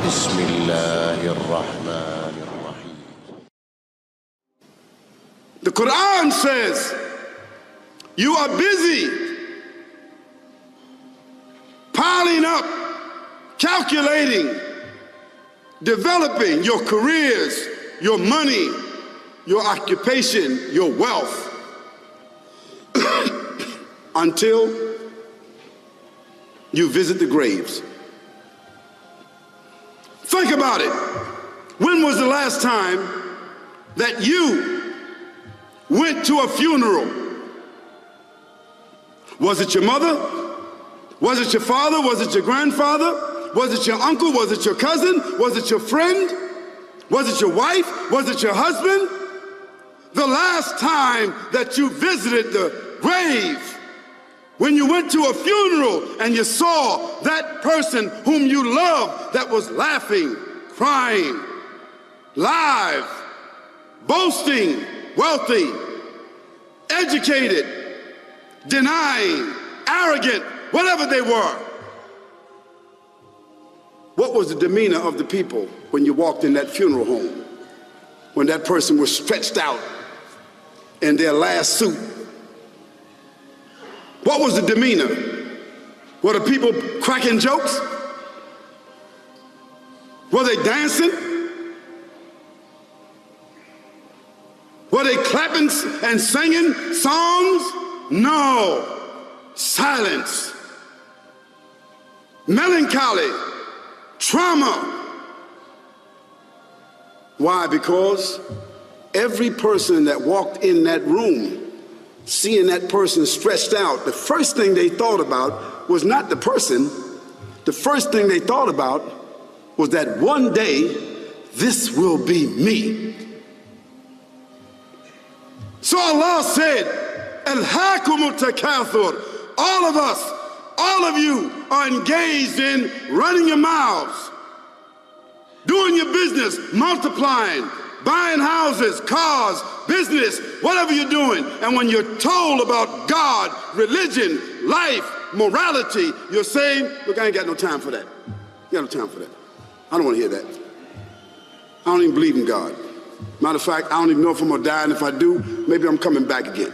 بسم الله الرحمن الرحيم. The Quran says, you are busy piling up, calculating, developing your careers, your money, your occupation, your wealth, until you visit the graves. Think about it. When was the last time that you went to a funeral? Was it your mother? Was it your father? Was it your grandfather? Was it your uncle? Was it your cousin? Was it your friend? Was it your wife? Was it your husband? The last time that you visited the grave, when you went to a funeral and you saw that person whom you loved that was laughing, crying, live, boasting, wealthy, educated, denying, arrogant, whatever they were. What was the demeanor of the people when you walked in that funeral home? When that person was stretched out in their last suit? What was the demeanor? Were the people cracking jokes? Were they dancing? Were they clapping and singing songs? No. Silence. Melancholy. Trauma. Why? Because every person that walked in that room, seeing that person stretched out, the first thing they thought about was not the person. The first thing they thought about was that one day, this will be me. So Allah said, Alhaakumut takathur. All of us, all of you are engaged in running your mouths, doing your business, multiplying, buying houses, cars, business, whatever you're doing. And when you're told about God, religion, life, morality, you're saying, look, I ain't got no time for that. I got no time for that. I don't want to hear that. I don't even believe in God. Matter of fact, I don't even know if I'm going to die, and if I do, maybe I'm coming back again.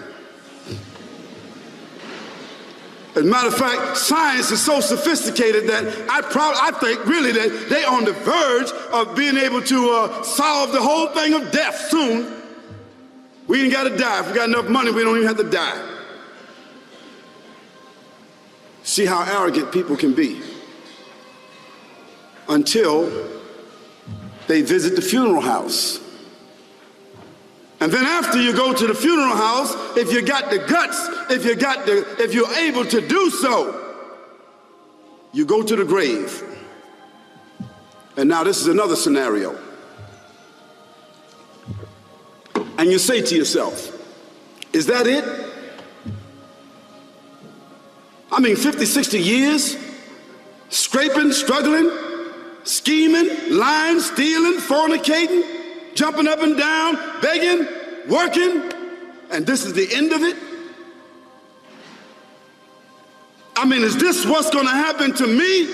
As a matter of fact, science is so sophisticated that I think really that they're on the verge of being able to solve the whole thing of death soon. We ain't got to die. If we got enough money, we don't even have to die. See how arrogant people can be until they visit the funeral house. And then after you go to the funeral house, if you got the guts, if you're able to do so, you go to the grave. And now this is another scenario. And you say to yourself, is that it? I mean, 50, 60 years, scraping, struggling, scheming, lying, stealing, fornicating, jumping up and down, begging, working, and this is the end of it? I mean, is this what's going to happen to me?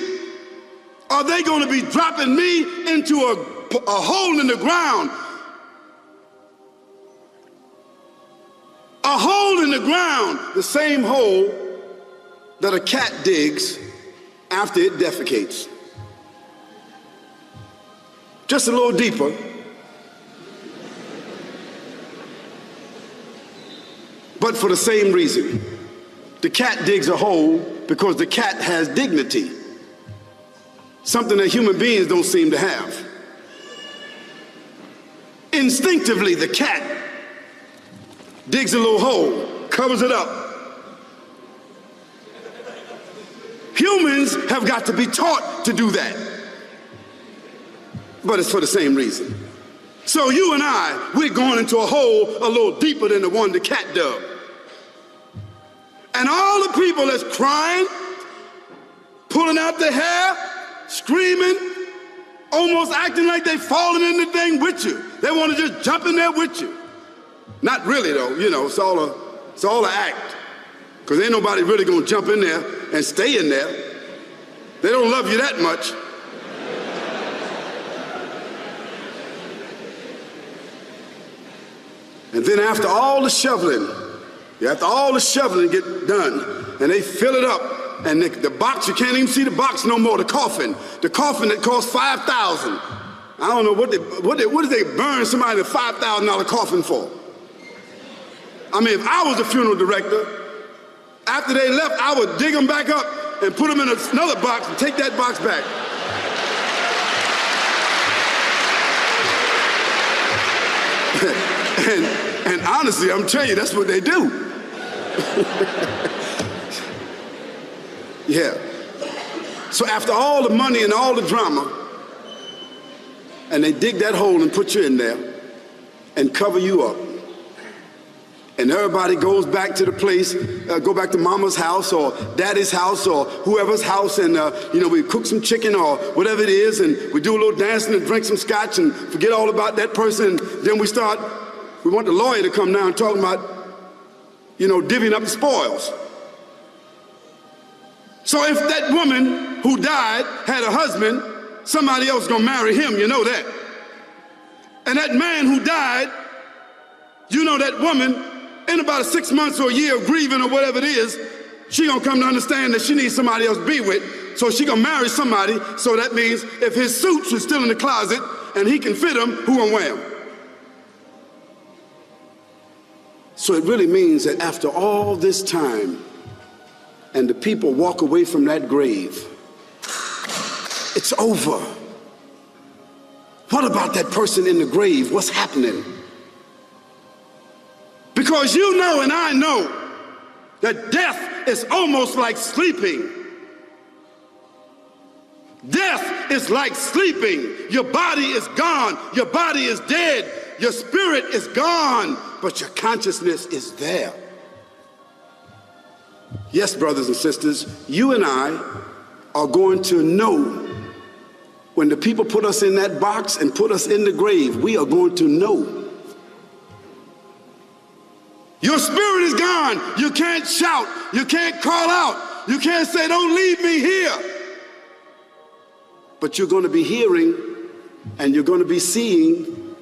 Are they going to be dropping me into a hole in the ground? A hole in the ground, the same hole that a cat digs after it defecates. Just a little deeper. But for the same reason. The cat digs a hole because the cat has dignity. Something that human beings don't seem to have. Instinctively, the cat digs a little hole, covers it up. Humans have got to be taught to do that. But it's for the same reason. So you and I, we're going into a hole a little deeper than the one the cat dug. And all the people that's crying, pulling out their hair, screaming, almost acting like they falling in the thing with you. They want to just jump in there with you. Not really though, you know, it's all an act. Because ain't nobody really gonna jump in there and stay in there. They don't love you that much. And then after all the shoveling get done, and they fill it up, and the box, you can't even see the box no more, the coffin that cost $5,000. I don't know what did they burn somebody in a $5,000 coffin for? I mean, if I was a funeral director, after they left, I would dig them back up and put them in another box and take that box back. and honestly, I'm telling you, that's what they do. Yeah. So after all the money and all the drama, and they dig that hole and put you in there and cover you up, and everybody goes back to the place, go back to mama's house or daddy's house or whoever's house, and we cook some chicken or whatever it is, and we do a little dancing and drink some scotch and forget all about that person. Then we want the lawyer to come now and talk about, divvying up the spoils. So if that woman who died had a husband, somebody else gonna marry him, you know that. And that man who died, that woman, in about 6 months or a year of grieving or whatever it is, she gonna come to understand that she needs somebody else to be with, so she gonna marry somebody. So that means if his suits are still in the closet and he can fit them, who gonna wear them? So it really means that after all this time, and the people walk away from that grave, it's over. What about that person in the grave? What's happening? Because you know and I know that death is almost like sleeping. Death is like sleeping. Your body is gone. Your body is dead. Your spirit is gone, but your consciousness is there. Yes, brothers and sisters, you and I are going to know when the people put us in that box and put us in the grave. We are going to know. Your spirit is gone. You can't shout. You can't call out. You can't say, "Don't leave me here." But you're going to be hearing and you're going to be seeing,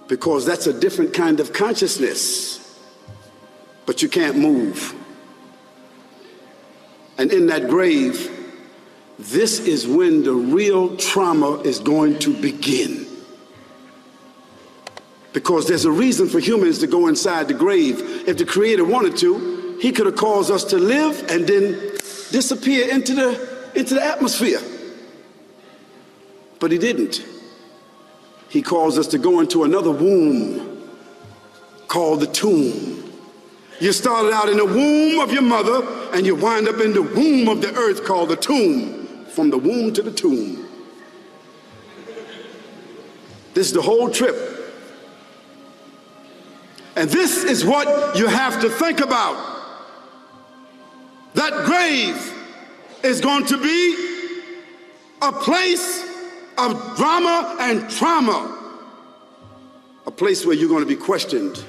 because that's a different kind of consciousness. But you can't move. And in that grave, this is when the real trauma is going to begin. Because there's a reason for humans to go inside the grave. If the Creator wanted to, he could have caused us to live and then disappear into the atmosphere. But he didn't. He caused us to go into another womb called the tomb. You started out in the womb of your mother, and you wind up in the womb of the earth called the tomb. From the womb to the tomb. This is the whole trip. And this is what you have to think about. That grave is going to be a place of drama and trauma. A place where you're going to be questioned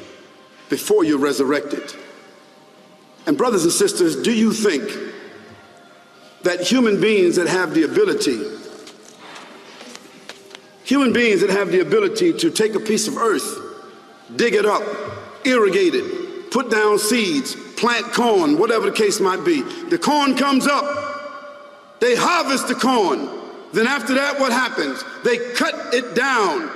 before you're resurrected. And brothers and sisters, do you think that human beings that have the ability to take a piece of earth, dig it up, irrigate it, put down seeds, plant corn, whatever the case might be. The corn comes up, they harvest the corn. Then after that, what happens? They cut it down,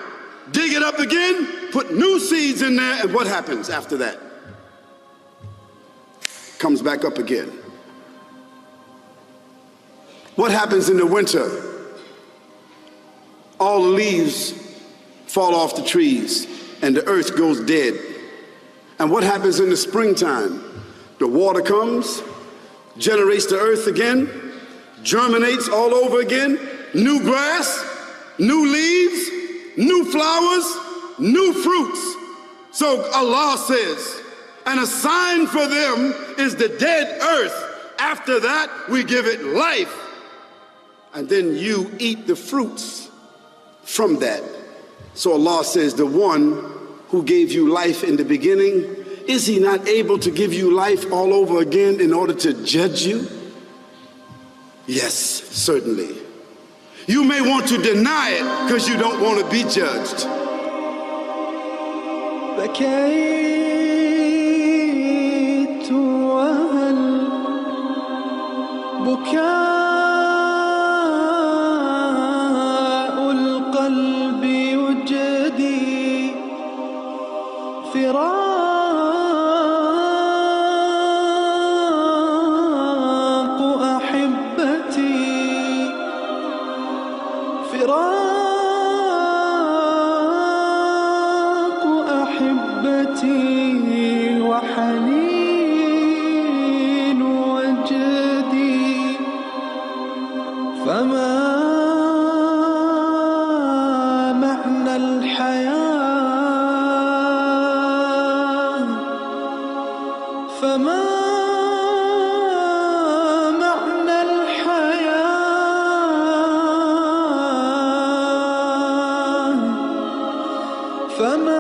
dig it up again, put new seeds in there, and what happens after that? Comes back up again. What happens in the winter? All the leaves fall off the trees and the earth goes dead. And what happens in the springtime? The water comes, generates the earth again, germinates all over again, new grass, new leaves, new flowers, new fruits. So Allah says, and a sign for them is the dead earth. After that, we give it life. And then you eat the fruits from that. So Allah says, the one who gave you life in the beginning, is he not able to give you life all over again in order to judge you? Yes, certainly. You may want to deny it because you don't want to be judged. بكيت وهل بكاء القلب يجدي فراق أحبتي فراق أحبتي وحنين وجدي فما معنى الحياة فما معنى الحياة فما